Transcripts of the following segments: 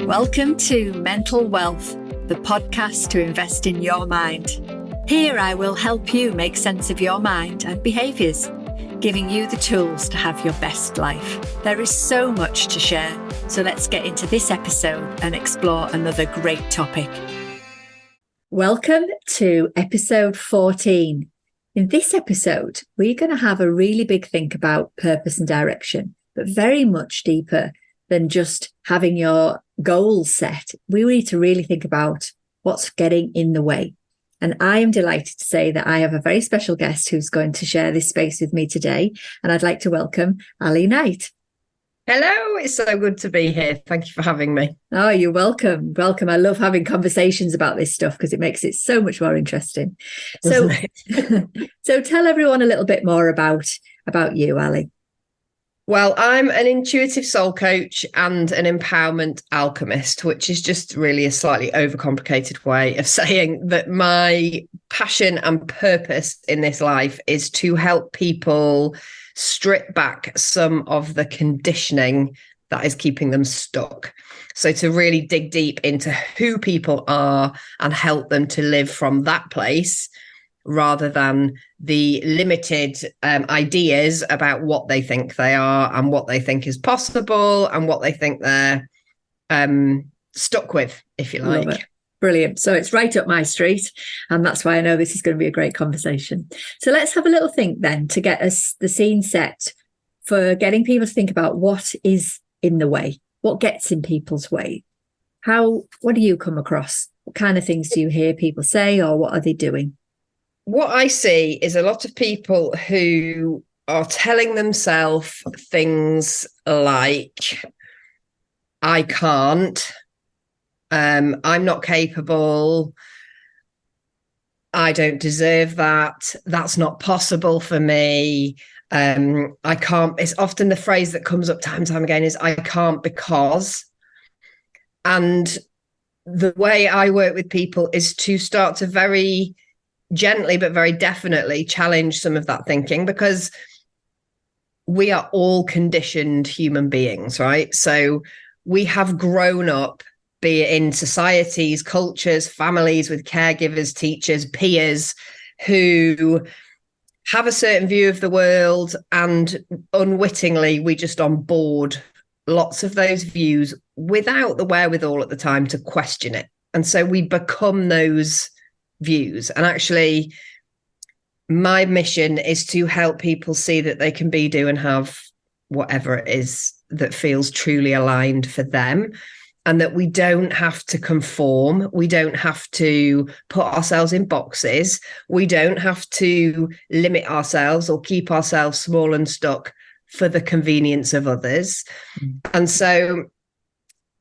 Welcome to Mental Wealth, the podcast to invest in your mind. Here I will help you make sense of your mind and behaviours, giving you the tools to have your best life. There is so much to share, so let's get into this episode and explore another great topic. Welcome to episode 14. In this episode, we're going to have a really big think about purpose and direction, but very much deeper than just having your goals set. We need to really think about what's getting in the way. And I am delighted to say that I have a very special guest who's going to share this space with me today. And I'd like to welcome Ali Knight. Hello, it's so good to be here. Thank you for having me. Oh, you're welcome. Welcome. I love having conversations about this stuff because it makes it so much more interesting. So, so tell everyone a little bit more about you, Ali. Well, I'm an intuitive soul coach and an empowerment alchemist, which is just really a slightly overcomplicated way of saying that my passion and purpose in this life is to help people strip back some of the conditioning that is keeping them stuck. So to really dig deep into who people are and help them to live from that place, rather than the limited ideas about what they think they are and what they think is possible and what they think they're stuck with, if you like. Love it. Brilliant. So it's right up my street. And that's why I know this is going to be a great conversation. So let's have a little think then to get us the scene set for getting people to think about what is in the way, what gets in people's way. What do you come across? What kind of things do you hear people say, or what are they doing? What I see is a lot of people who are telling themselves things like, I can't, I'm not capable, I don't deserve that, that's not possible for me, I can't. It's often the phrase that comes up time and time again is, I can't because. And the way I work with people is to start to very gently but very definitely challenge some of that thinking, because we are all conditioned human beings, right? So we have grown up, be it in societies, cultures, families, with caregivers, teachers, peers who have a certain view of the world, and unwittingly we just onboard lots of those views without the wherewithal at the time to question it. And so we become those views. And actually, my mission is to help people see that they can be, do, and have whatever it is that feels truly aligned for them, and that we don't have to conform. We don't have to put ourselves in boxes. We don't have to limit ourselves or keep ourselves small and stuck for the convenience of others. And so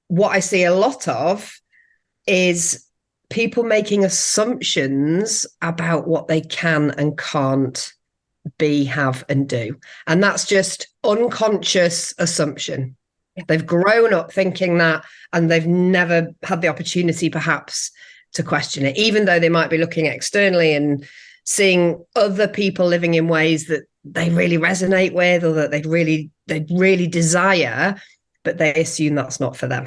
what I see a lot of is people making assumptions about what they can and can't be, have, and do. And that's just unconscious assumption. They've grown up thinking that, and they've never had the opportunity perhaps to question it, even though they might be looking externally and seeing other people living in ways that they really resonate with, or that they really desire, but they assume that's not for them.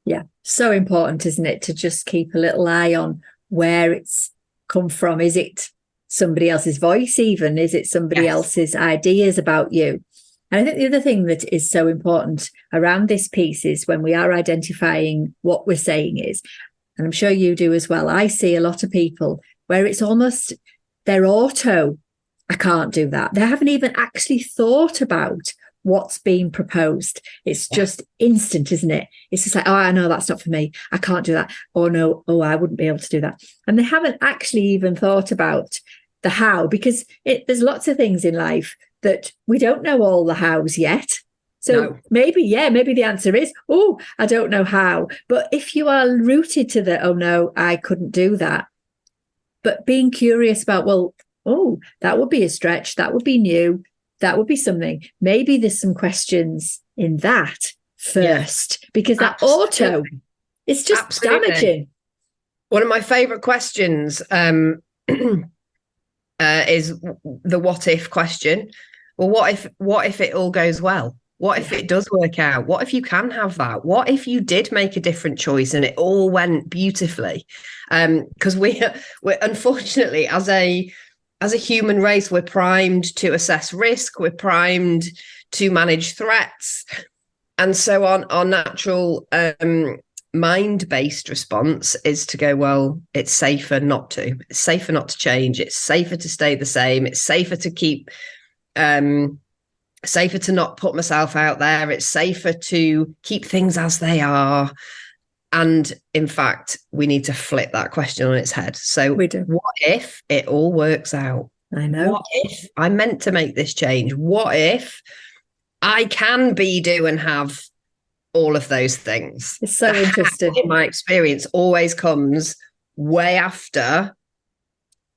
Yeah, so important, isn't it, to just keep a little eye on where it's come from. Is it somebody else's voice even? Is it somebody else's ideas about you? And I think the other thing that is so important around this piece is when we are identifying what we're saying is, and I'm sure you do as well, I see a lot of people where it's almost they're auto, I can't do that. They haven't even actually thought about what's being proposed. It's just instant, isn't it? It's just like, oh, I know that's not for me. I can't do that. Or no, oh, I wouldn't be able to do that. And they haven't actually even thought about the how, because there's lots of things in life that we don't know all the hows yet. So maybe the answer is, oh, I don't know how. But if you are rooted to the, oh no, I couldn't do that. But being curious about, well, oh, that would be a stretch. That would be new. That would be something. Maybe there's some questions in that first, because that auto, it's just damaging. One of my favorite questions is the what if question. Well, what if it all goes well? What if it does work out? What if you can have that? What if you did make a different choice and it all went beautifully? Because we're unfortunately, as a human race, we're primed to assess risk. We're primed to manage threats, and so on. Our natural mind-based response is to go, well, it's safer not to. It's safer not to change. It's safer to stay the same. It's safer to keep. Safer to not put myself out there. It's safer to keep things as they are. And in fact, we need to flip that question on its head. So We do. What if it all works out? I know. What if I meant to make this change? What if I can be, do, and have all of those things? It's so interesting. In my experience, always comes way after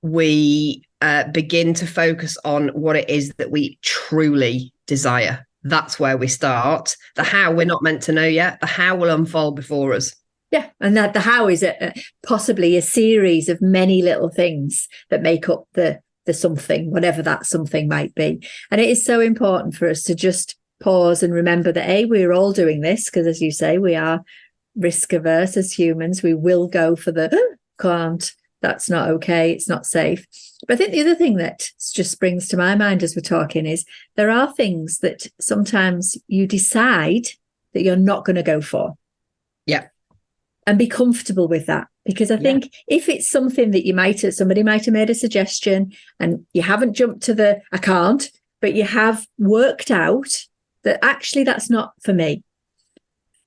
we begin to focus on what it is that we truly desire. That's where we start. The how we're not meant to know yet. The how will unfold before us. Yeah, and that the how is possibly a series of many little things that make up the something, whatever that something might be. And it is so important for us to just pause and remember that we're all doing this because, as you say, we are risk averse as humans. We will go for the can't. That's not okay. It's not safe. But I think the other thing that just springs to my mind as we're talking is there are things that sometimes you decide that you're not going to go for. Yeah. And be comfortable with that. Because I think if it's something that somebody might have made a suggestion and you haven't jumped to the I can't, but you have worked out that actually that's not for me.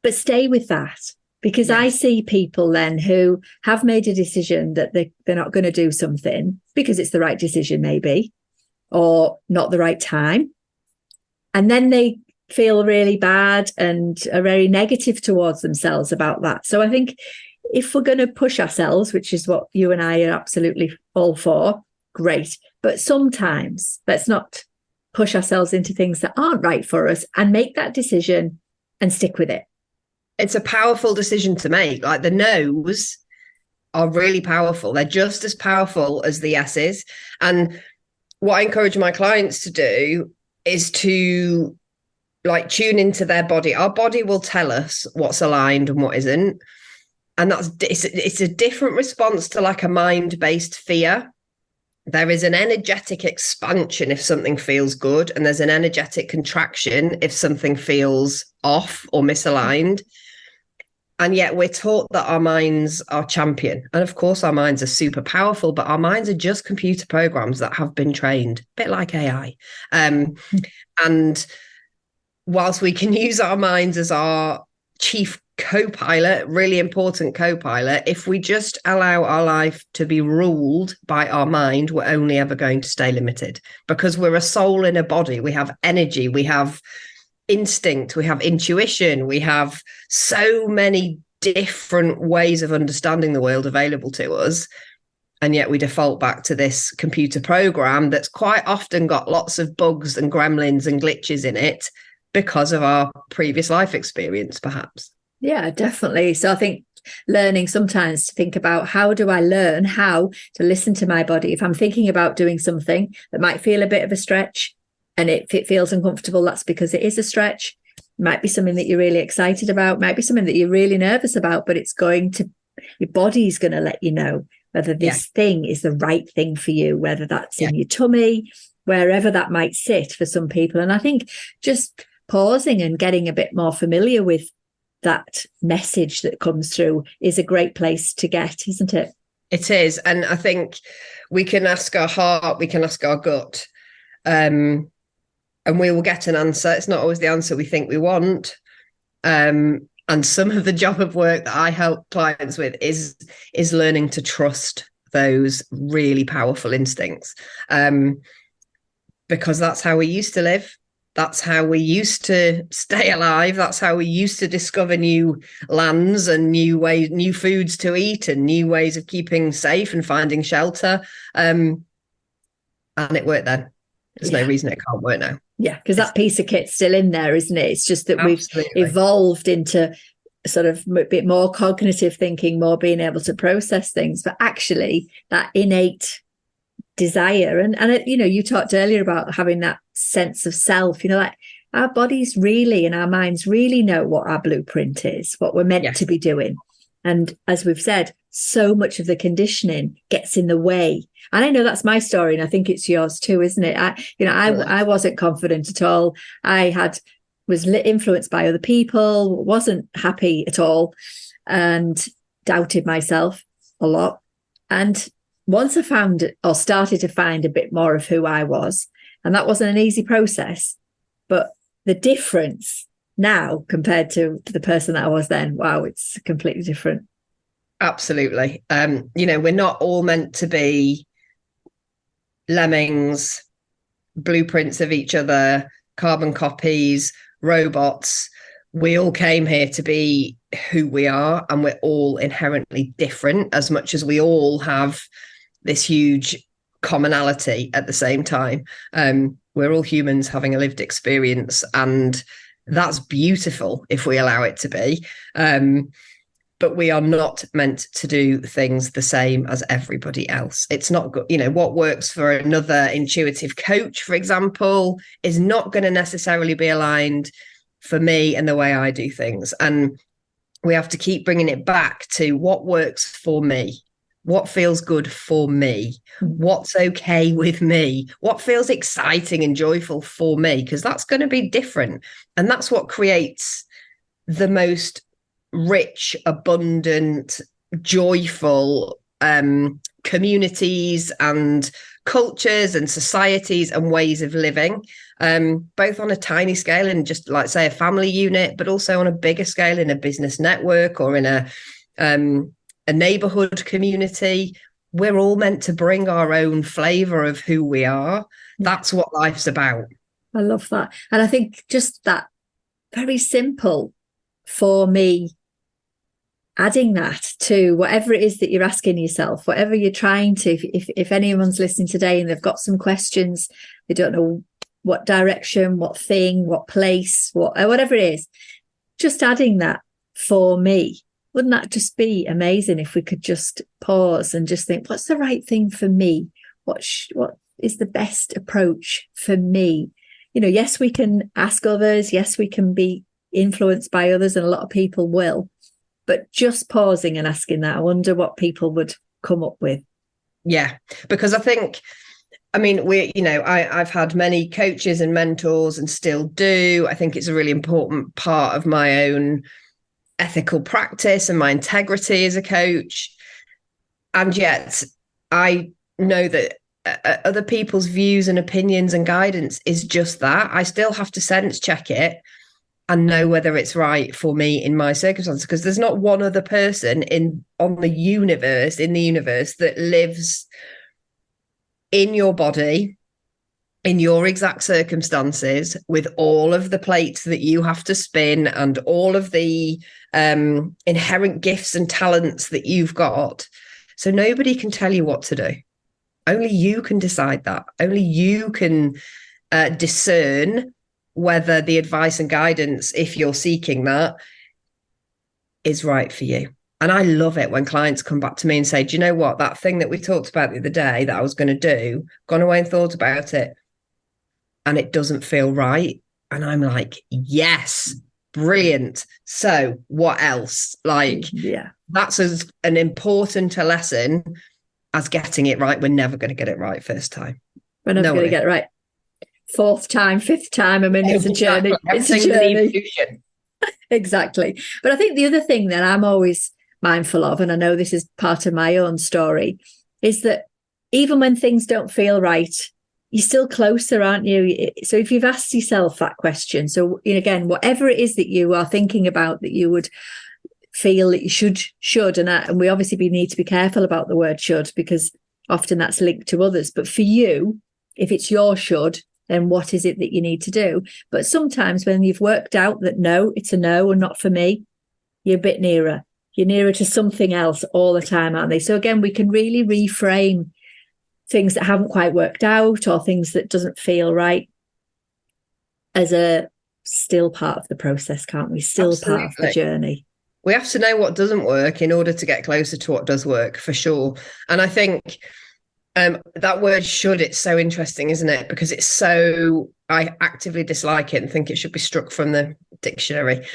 But stay with that. Because I see people then who have made a decision that they're not going to do something because it's the right decision maybe, or not the right time. And then they feel really bad and are very negative towards themselves about that. So I think if we're going to push ourselves, which is what you and I are absolutely all for, great. But sometimes let's not push ourselves into things that aren't right for us and make that decision and stick with it. It's a powerful decision to make. Like the no's are really powerful. They're just as powerful as the yeses. And what I encourage my clients to do is to tune into their body. Our body will tell us what's aligned and what isn't. And it's a different response to like a mind-based fear. There is an energetic expansion if something feels good, and there's an energetic contraction if something feels off or misaligned. And yet we're taught that our minds are champion. And of course, our minds are super powerful, but our minds are just computer programs that have been trained, a bit like AI. And whilst we can use our minds as our chief co-pilot, really important co-pilot, if we just allow our life to be ruled by our mind, we're only ever going to stay limited, because we're a soul in a body. We have energy, we have instinct, we have intuition, we have so many different ways of understanding the world available to us. And yet we default back to this computer program that's quite often got lots of bugs and gremlins and glitches in it because of our previous life experience, perhaps. Yeah, definitely. So I think learning sometimes to think about, how do I learn how to listen to my body? If I'm thinking about doing something that might feel a bit of a stretch, and if it feels uncomfortable, that's because it is a stretch. It might be something that you're really excited about, might be something that you're really nervous about, but your body's going to let you know whether this thing is the right thing for you, whether that's in your tummy, wherever that might sit for some people. And I think just pausing and getting a bit more familiar with that message that comes through is a great place to get, isn't it? It is. And I think we can ask our heart, we can ask our gut, and we will get an answer. It's not always the answer we think we want. And some of the job of work that I help clients with is learning to trust those really powerful instincts, because that's how we used to live. That's how we used to stay alive. That's how we used to discover new lands and new foods to eat and new ways of keeping safe and finding shelter. And it worked then. There's no reason it can't work now. Yeah, because that piece of kit's still in there, isn't it? It's just that Absolutely. We've evolved into sort of a bit more cognitive thinking, more being able to process things. But actually, that innate desire, and you talked earlier about having that sense of self, like our bodies really and our minds really know what our blueprint is, what we're meant to be doing. And as we've said, so much of the conditioning gets in the way. And I know that's my story, and I think it's yours too, isn't it? I wasn't confident at all. Was influenced by other people, wasn't happy at all, and doubted myself a lot. And once I found or started to find a bit more of who I was, and that wasn't an easy process, but the difference now compared to the person that I was then, wow, it's completely different. Absolutely. We're not all meant to be lemmings, blueprints of each other, carbon copies, robots. We all came here to be who we are, and we're all inherently different, as much as we all have this huge commonality at the same time. We're all humans having a lived experience, and that's beautiful if we allow it to be. But we are not meant to do things the same as everybody else. It's not good. What works for another intuitive coach, for example, is not going to necessarily be aligned for me and the way I do things. And we have to keep bringing it back to what works for me, what feels good for me, what's okay with me, what feels exciting and joyful for me, because that's going to be different. And that's what creates the most rich, abundant, joyful communities and cultures and societies and ways of living, both on a tiny scale in just like, say, a family unit, but also on a bigger scale in a business network or in a neighborhood community. We're all meant to bring our own flavor of who we are. That's what life's about. I love that. And I think just that very simple for me, adding that to whatever it is that you're asking yourself, whatever you're trying to, if anyone's listening today and they've got some questions, they don't know what direction, what thing, what place, whatever it is, just adding that for me. Wouldn't that just be amazing if we could just pause and just think, what's the right thing for me? What is the best approach for me? Yes, we can ask others. Yes, we can be influenced by others, and a lot of people will. But just pausing and asking that, I wonder what people would come up with. Yeah, because I think, I've had many coaches and mentors and still do. I think it's a really important part of my own ethical practice and my integrity as a coach. And yet I know that other people's views and opinions and guidance is just that. I still have to sense check it and know whether it's right for me in my circumstances, because there's not one other person in the universe that lives in your body, in your exact circumstances, with all of the plates that you have to spin and all of the inherent gifts and talents that you've got. So nobody can tell you what to do. Only you can decide that. Only you can discern whether the advice and guidance, if you're seeking that, is right for you. And I love it when clients come back to me and say, do you know what, that thing that we talked about the other day that I was going to do, gone away and thought about it, and it doesn't feel right. And I'm like, yes, brilliant. So what else? That's as an important a lesson as getting it right. We're never going to get it right first time. We're never going to get it right. Fourth time, fifth time. It's a journey. It's a journey. Exactly. But I think the other thing that I'm always mindful of, and I know this is part of my own story, is that even when things don't feel right, you're still closer, aren't you? So if you've asked yourself that question, so again, whatever it is that you are thinking about that you would feel that you should, and we obviously need to be careful about the word should, because often that's linked to others. But for you, if it's your should, then what is it that you need to do? But sometimes when you've worked out that no, it's a no and not for me, you're a bit nearer. You're nearer to something else all the time, aren't they? So again, we can really reframe things that haven't quite worked out or things that doesn't feel right as a still part of the process, can't we? Still Absolutely. Part of the journey. We have to know what doesn't work in order to get closer to what does work, for sure. And I think That word should, it's so interesting, isn't it? Because I actively dislike it and think it should be struck from the dictionary.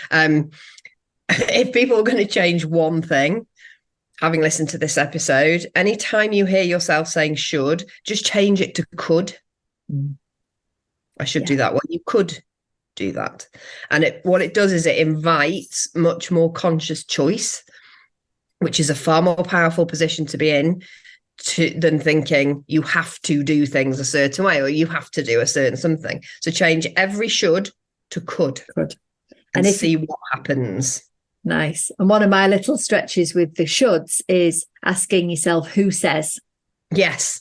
If people are going to change one thing, having listened to this episode, anytime you hear yourself saying should, just change it to could. I should do that. Well, you could do that. And what it does is it invites much more conscious choice, which is a far more powerful position to be in than thinking you have to do things a certain way or you have to do a certain something. So change every should to could. And see what happens. Nice. And one of my little stretches with the shoulds is asking yourself who says. Yes.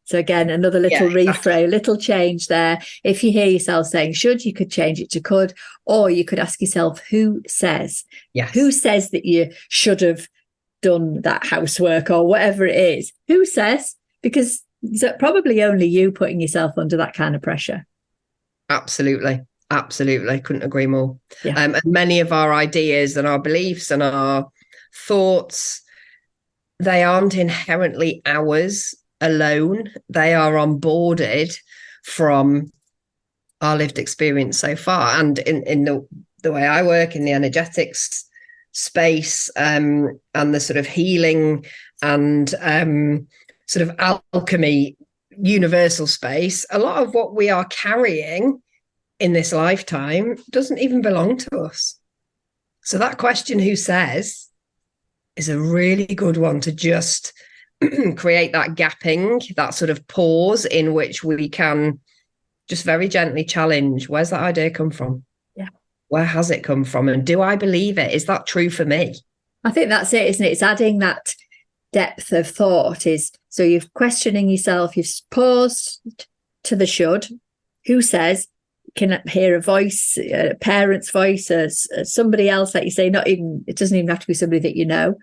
So again, another little reframe, little change there. If you hear yourself saying should, you could change it to could, or you could ask yourself who says. Yes. Who says that you should have done that housework or whatever it is? Who says? Because it's probably only you putting yourself under that kind of pressure. Absolutely. Couldn't agree more. And many of our ideas and our beliefs and our thoughts, they aren't inherently ours alone. They are onboarded from our lived experience so far. And in the way I work in the energetics space, and the sort of healing and sort of alchemy universal space, a lot of what we are carrying in this lifetime doesn't even belong to us. So that question, who says, is a really good one to just create that gapping, that sort of pause in which we can just very gently challenge, where's that idea come from? Yeah. Where has it come from? And do I believe it? Is that true for me? I think that's it, isn't it? It's adding that depth of thought. So you're questioning yourself, you've paused to the should, who says, can hear a voice, a parent's voice, somebody else, like you say, it doesn't even have to be somebody that you know.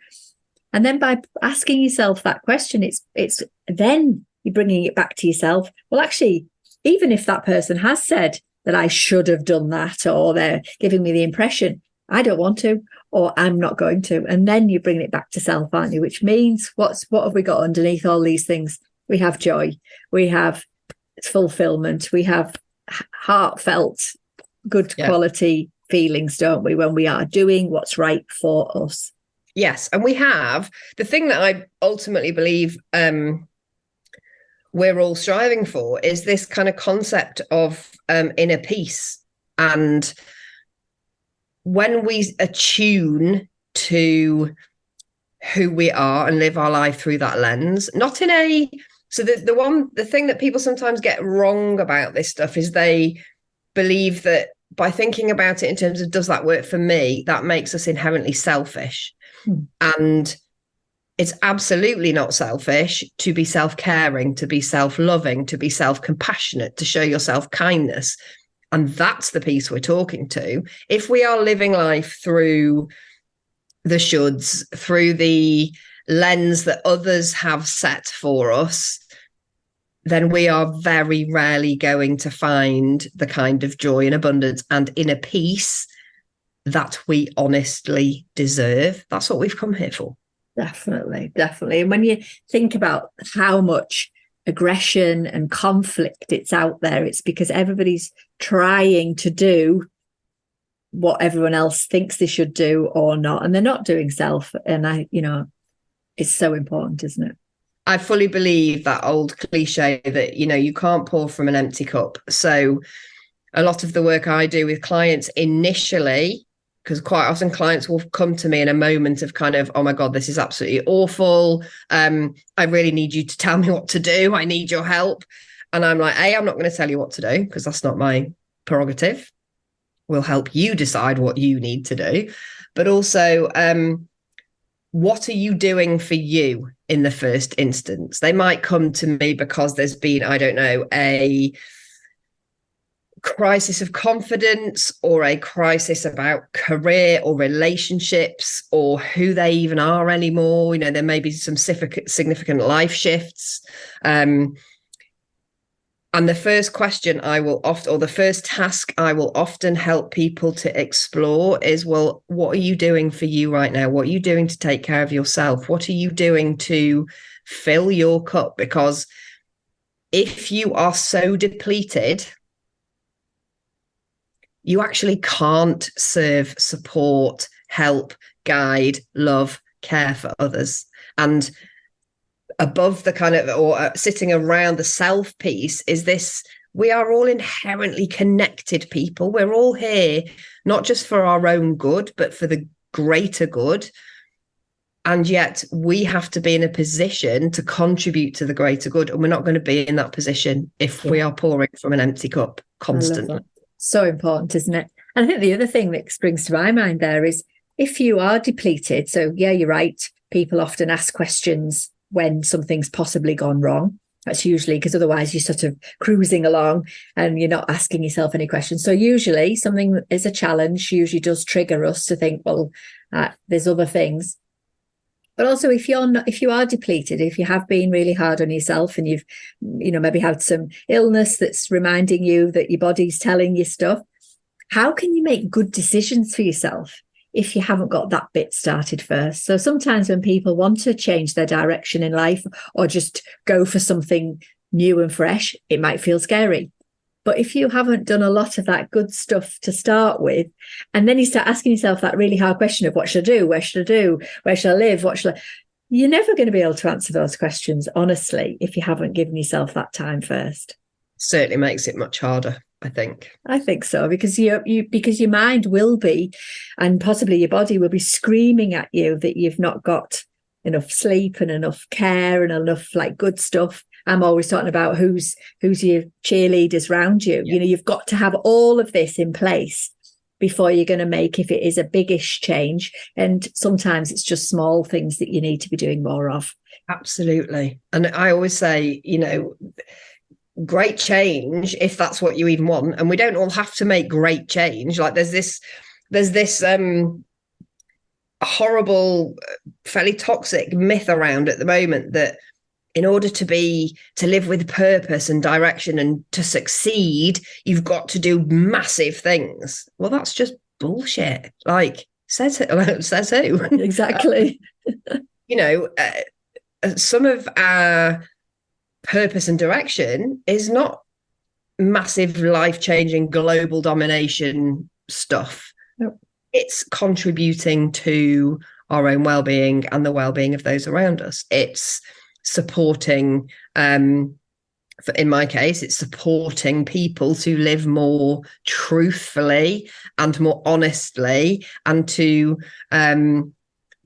And then by asking yourself that question, it's then you're bringing it back to yourself. Well, actually, even if that person has said that I should have done that, or they're giving me the impression, I don't want to, or I'm not going to. And then you're bringing it back to self, aren't you? Which means what have we got underneath all these things? We have joy, we have fulfillment, we have heartfelt, good quality feelings, don't we, when we are doing what's right for us? Yes. And we have the thing that I ultimately believe we're all striving for is this kind of concept of inner peace. And when we attune to who we are and live our life through that lens, not in a so the thing that people sometimes get wrong about this stuff is they believe that by thinking about it in terms of does that work for me, that makes us inherently selfish. And it's absolutely not selfish to be self-caring, to be self-loving, to be self-compassionate, to show yourself kindness. And that's the piece we're talking to. If we are living life through the shoulds, through the lens that others have set for us, then we are very rarely going to find the kind of joy and abundance and inner peace that we honestly deserve. That's what we've come here for. Definitely. And when you think about how much aggression and conflict it's out there, it's because everybody's trying to do what everyone else thinks they should do or not, and they're not doing self. And it's so important, isn't it? I fully believe that old cliche that, you can't pour from an empty cup. So a lot of the work I do with clients initially, because quite often clients will come to me in a moment of kind of, oh my God, this is absolutely awful. I really need you to tell me what to do. I need your help. And I'm like, I'm not going to tell you what to do because that's not my prerogative. We'll help you decide what you need to do. But also, what are you doing for you in the first instance? They might come to me because there's been, I don't know, a crisis of confidence or a crisis about career or relationships or who they even are anymore. There may be some significant life shifts. And the first question I will often, or the first task I will often help people to explore is, well, what are you doing for you right now? What are you doing to take care of yourself? What are you doing to fill your cup? Because if you are so depleted, you actually can't serve, support, help, guide, love, care for others. And above the kind of, or sitting around the self piece is this: we are all inherently connected people. We're all here, not just for our own good, but for the greater good. And yet we have to be in a position to contribute to the greater good. And we're not going to be in that position if we are pouring from an empty cup constantly. So important, isn't it? And I think the other thing that springs to my mind there is, if you are depleted, so yeah, you're right, people often ask questions when something's possibly gone wrong. That's usually because otherwise you're sort of cruising along and you're not asking yourself any questions. So usually something that is a challenge usually does trigger us to think, well, there's other things. But also, if you are depleted, if you have been really hard on yourself and you've, maybe had some illness that's reminding you that your body's telling you stuff, how can you make good decisions for yourself if you haven't got that bit started first? So sometimes when people want to change their direction in life or just go for something new and fresh, it might feel scary. But if you haven't done a lot of that good stuff to start with, and then you start asking yourself that really hard question of what should I do? Where should I do? Where should I live? You're never going to be able to answer those questions, honestly, if you haven't given yourself that time first. Certainly makes it much harder, I think. I think so, because because your mind will be, and possibly your body will be screaming at you that you've not got enough sleep and enough care and enough good stuff. I'm always talking about who's your cheerleaders around you. Yeah. You've got to have all of this in place before you're going to make, if it is a biggish change. And sometimes it's just small things that you need to be doing more of. Absolutely. And I always say, great change, if that's what you even want. And we don't all have to make great change. There's this horrible, fairly toxic myth around at the moment that in order to live with purpose and direction and to succeed, you've got to do massive things. Well, that's just bullshit. Says who? Exactly. Some of our purpose and direction is not massive, life-changing, global domination stuff. Nope. It's contributing to our own well-being and the well-being of those around us. It's supporting, in my case, it's supporting people to live more truthfully and more honestly, and to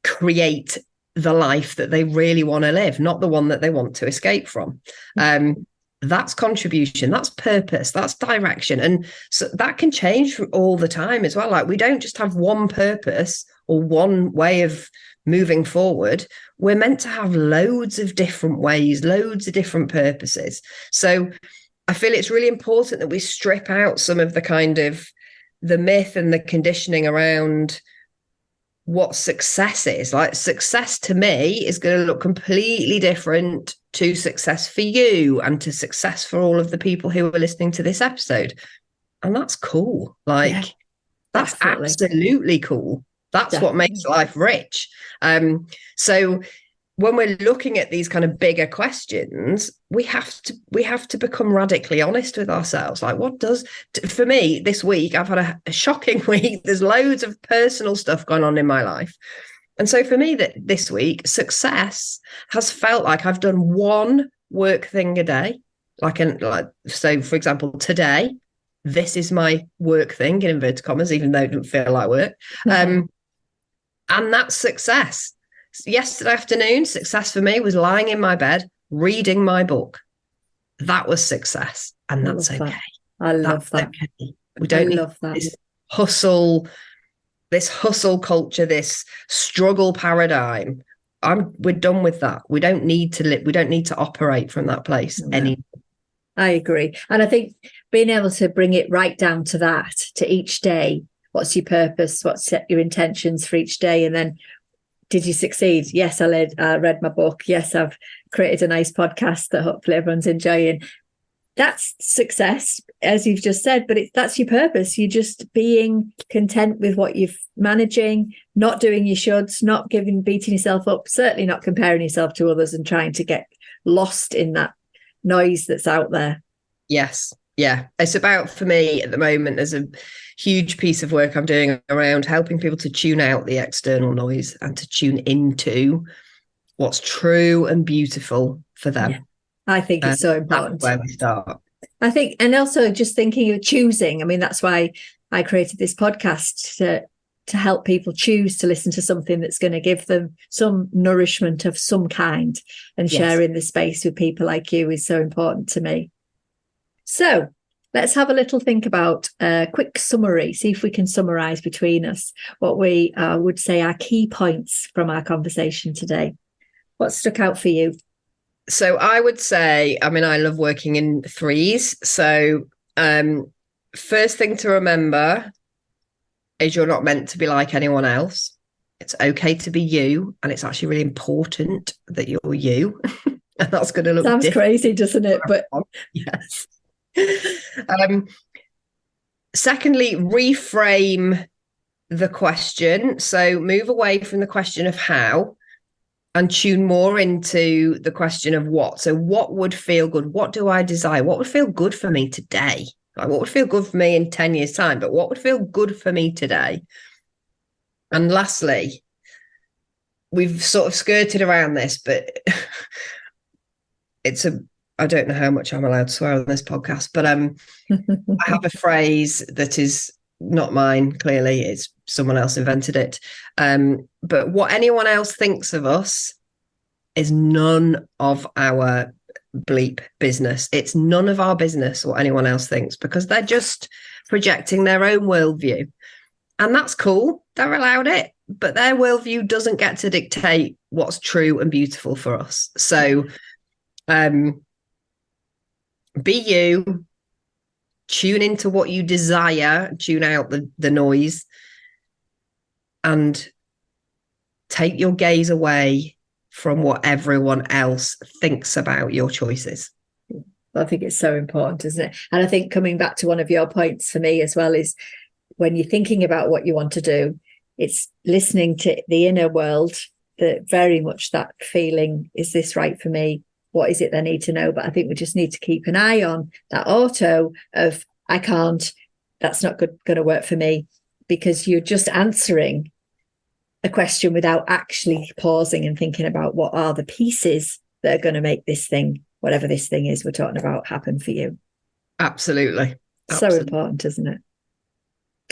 create the life that they really want to live, not the one that they want to escape from. That's contribution, that's purpose, that's direction. And so that can change all the time as well. We don't just have one purpose or one way of moving forward. We're meant to have loads of different ways, loads of different purposes. So I feel it's really important that we strip out some of the kind of the myth and the conditioning around what success is. Success to me is going to look completely different to success for you and to success for all of the people who are listening to this episode. And that's cool. That's definitely. Absolutely cool. That's definitely what makes life rich. So when we're looking at these kind of bigger questions, we have to become radically honest with ourselves. For me this week, I've had a shocking week. There's loads of personal stuff going on in my life. And so for me this week, success has felt like I've done one work thing a day. So for example, today, this is my work thing in inverted commas, even though it didn't feel like work. And that's success. Yesterday afternoon, success for me was lying in my bed, reading my book. That was success. And that's okay. I love that. Okay. We don't need this hustle culture, this struggle paradigm. We're done with that. We don't need to live. We don't need to operate from that place anymore. I agree. And I think being able to bring it right down to that, to each day, what's your purpose? What's your intentions for each day? And then, did you succeed? Yes, I read my book. Yes, I've created a nice podcast that hopefully everyone's enjoying. that's success, as you've just said, but that's your purpose. You're just being content with what you're managing, not doing your shoulds, not beating yourself up, certainly not comparing yourself to others and trying to get lost in that noise that's out there. Yes. Yeah. It's about, for me at the moment, there's a huge piece of work I'm doing around helping people to tune out the external noise and to tune into what's true and beautiful for them. Yeah. I think it's so important. That's where we start. I think, and also just thinking of choosing. I mean, that's why I created this podcast to help people choose to listen to something that's going to give them some nourishment of some kind. And sharing the space with people like you is so important to me. So let's have a little think about a quick summary, see if we can summarize between us what we would say are key points from our conversation today. What stuck out for you? So I would say, I mean, I love working in threes. So first thing to remember is you're not meant to be like anyone else. It's okay to be you. And it's actually really important that you're you. And that's going to look Sounds crazy, doesn't it? But yes. Secondly, reframe the question. So move away from the question of how and tune more into the question of what. So what would feel good? What do I desire? What would feel good for me today? Like, what would feel good for me in 10 years' time? But what would feel good for me today? And lastly, we've sort of skirted around this, but I don't know how much I'm allowed to swear on this podcast, but I have a phrase that is not mine, clearly. It's someone else invented it. But what anyone else thinks of us is none of our bleep business. It's none of our business what anyone else thinks, because they're just projecting their own worldview. And that's cool. They're allowed it. But their worldview doesn't get to dictate what's true and beautiful for us. So be you, tune into what you desire, tune out the noise, and take your gaze away from what everyone else thinks about your choices. I think it's so important, isn't it? And I think coming back to one of your points for me as well is when you're thinking about what you want to do, it's listening to the inner world, that very much that feeling, is this right for me? What is it they need to know? But I think we just need to keep an eye on that auto of, I can't, that's not going to work for me, because you're just answering a question without actually pausing and thinking about what are the pieces that are going to make this thing, whatever this thing is we're talking about, happen for you. Absolutely. So important, isn't it?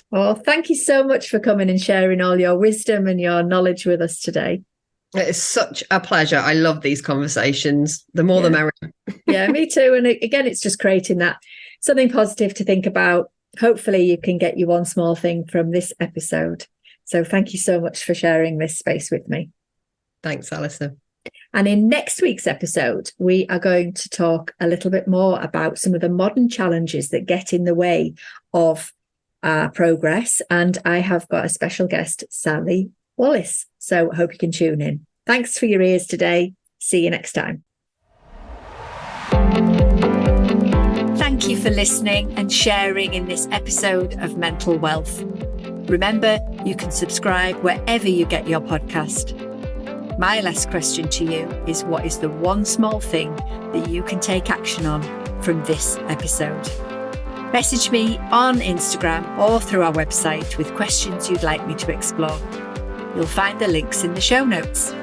Well, thank you so much for coming and sharing all your wisdom and your knowledge with us today. It is such a pleasure. I love these conversations. The more the merrier. Yeah, me too. And again, it's just creating that something positive to think about. Hopefully you can get you one small thing from this episode. So thank you so much for sharing this space with me. Thanks, Alison. And in next week's episode, we are going to talk a little bit more about some of the modern challenges that get in the way of our progress. And I have got a special guest, Sally Wallace. So I hope you can tune in. Thanks for your ears today. See you next time. Thank you for listening and sharing in this episode of Mental Wealth. Remember, you can subscribe wherever you get your podcast. My last question to you is, what is the one small thing that you can take action on from this episode? Message me on Instagram or through our website with questions you'd like me to explore. You'll find the links in the show notes.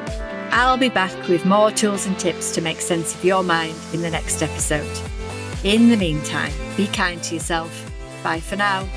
I'll be back with more tools and tips to make sense of your mind in the next episode. In the meantime, be kind to yourself. Bye for now.